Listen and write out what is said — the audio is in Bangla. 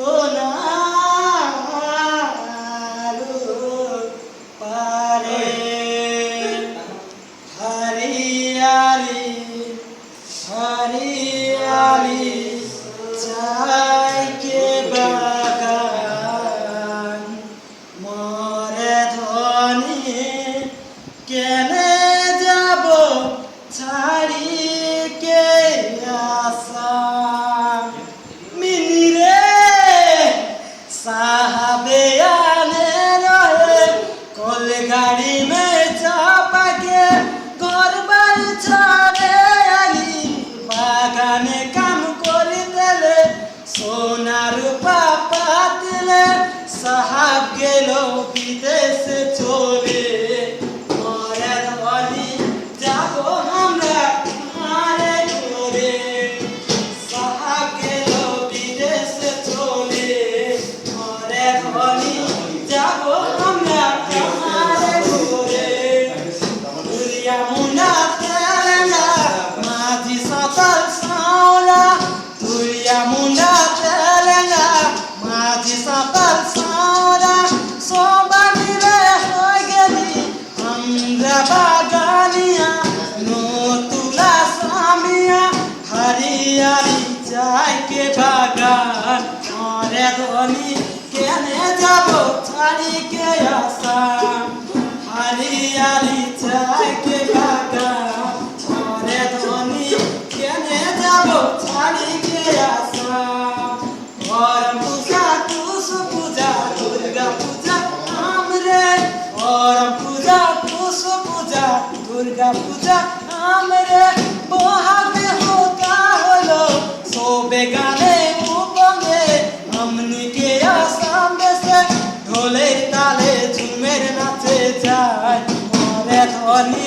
সোনার পারে হরিয়ালি হরিয়ালি চাই কে বাগান মরে ধনী কেনে যাব ছাড়ি কে আসা মিনিরে साहबे आने रहे कल गाड़ी में चापा के घर बाड़ी छाड़े आली बागाने काम করে দিলে সোনার পাপা দিলে সাহাব গেল বিদেশে চলে মরে ধনী যাব আমরা মারে করে সাহাব গেল বিদেশে চলে মরে ধনী যাব আমরা মারে করে দুরিয়া মুনা তেলেঙ্গা মাঝি সাতাল সাওলা দুরিয়া মুনা তেলেঙ্গা মাঝি সাতাল সাওলা সবানিরে হয়ে গেলি আমরা বাগানিয়া নতুলা সামিয়া হরিয়ালি চাই কে বাগান মরে ধনী কেনে যাব ছাড়ি কে আসা হরিয়ালি চাই কে বাগান মরে ধনী কেনে যাব ছাড়ি কে আসা গরম পূজা তুষ পূজা দুর্গা পূজা আমরে গরম পূজা তুষ পূজা দুর্গা পূজা আমরে বহাবে হোতা হলো সোবে গানে উপঙ্গে আমনি কে আসাম দেশে ঢোলে তালে ঝুমের নাচে যায় মরে ধনী